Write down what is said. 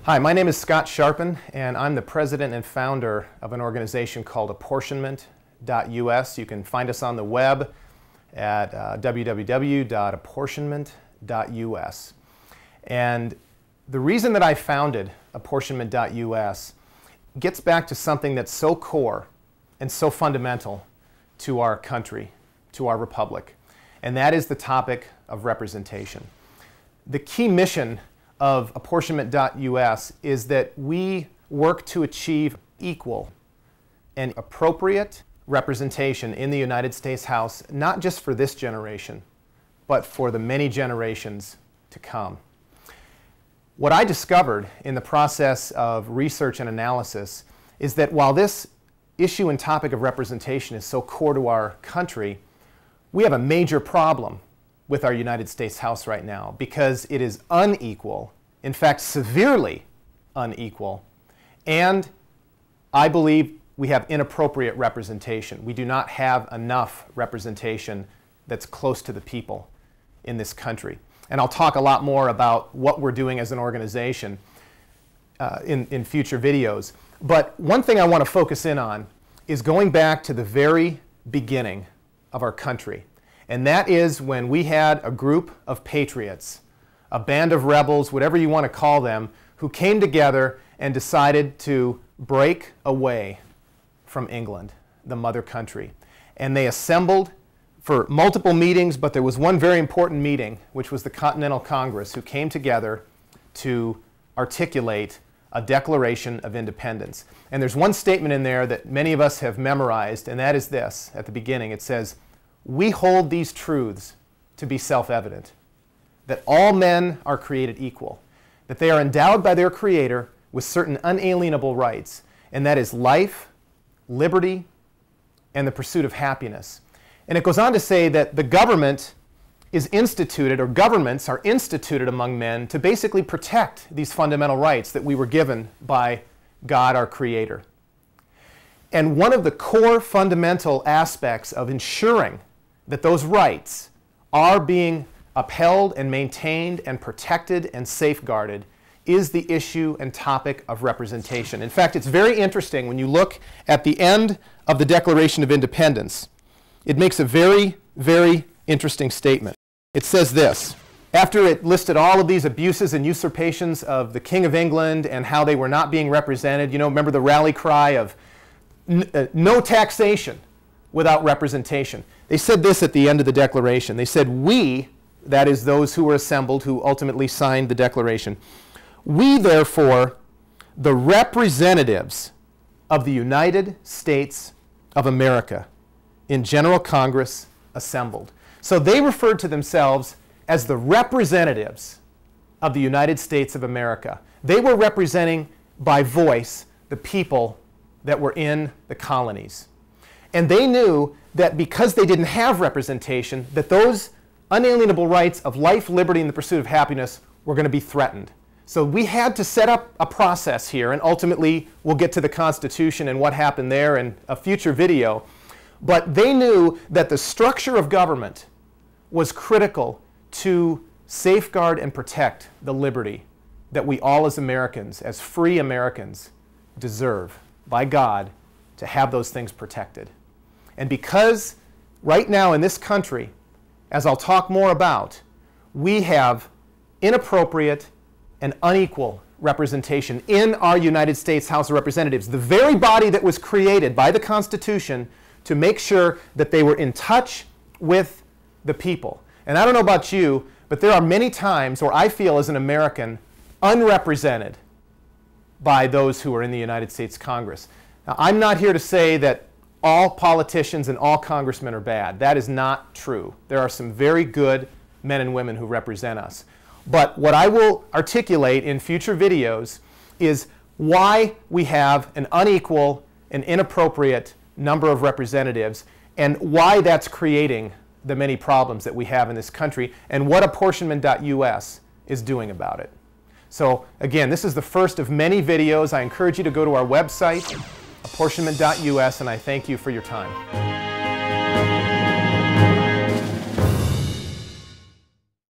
Hi, my name is Scott Scharpen, and I'm the president and founder of an organization called Apportionment.us. You can find us on the web at www.apportionment.us. And the reason that I founded Apportionment.us gets back to something that's so core and so fundamental to our country, to our republic, and that is the topic of representation. The key mission of Apportionment.us is that we work to achieve equal and appropriate representation in the United States House, not just for this generation, but for the many generations to come. What I discovered in the process of research and analysis is that while this issue and topic of representation is so core to our country, we have a major problem with our United States House right now because it is unequal, in fact severely unequal, and I believe we have inappropriate representation. We do not have enough representation that's close to the people in this country. And I'll talk a lot more about what we're doing as an organization in future videos. But one thing I want to focus in on is going back to the very beginning of our country. And that is when we had a group of patriots, a band of rebels, whatever you want to call them, who came together and decided to break away from England, the mother country. And they assembled for multiple meetings, but there was one very important meeting, which was the Continental Congress, who came together to articulate a Declaration of Independence. And there's one statement in there that many of us have memorized, and that is this. At the beginning, it says, "We hold these truths to be self-evident, that all men are created equal, that they are endowed by their Creator with certain unalienable rights, and that is life, liberty, and the pursuit of happiness." And it goes on to say that the government is instituted, or governments are instituted among men to basically protect these fundamental rights that we were given by God, our Creator. And one of the core fundamental aspects of ensuring that those rights are being upheld and maintained and protected and safeguarded is the issue and topic of representation. In fact, it's very interesting when you look at the end of the Declaration of Independence. It makes a very, very interesting statement. It says this: after it listed all of these abuses and usurpations of the King of England and how they were not being represented, you know, remember the rally cry of no taxation without representation. They said this at the end of the Declaration. They said, "We," that is those who were assembled who ultimately signed the Declaration, "we therefore, the representatives of the United States of America, in General Congress assembled." So they referred to themselves as the representatives of the United States of America. They were representing by voice the people that were in the colonies. And they knew that because they didn't have representation, that those unalienable rights of life, liberty, and the pursuit of happiness were going to be threatened. So we had to set up a process here, and ultimately we'll get to the Constitution and what happened there in a future video. But they knew that the structure of government was critical to safeguard and protect the liberty that we all as Americans, as free Americans, deserve by God to have those things protected. And because right now in this country, as I'll talk more about, we have inappropriate and unequal representation in our United States House of Representatives, the very body that was created by the Constitution to make sure that they were in touch with the people. And I don't know about you, but there are many times where I feel as an American unrepresented by those who are in the United States Congress. Now, I'm not here to say that all politicians and all congressmen are bad. That is not true. There are some very good men and women who represent us. But what I will articulate in future videos is why we have an unequal and inappropriate number of representatives and why that's creating the many problems that we have in this country and what Apportionment.us is doing about it. So again, this is the first of many videos. I encourage you to go to our website, Apportionment.us, and I thank you for your time.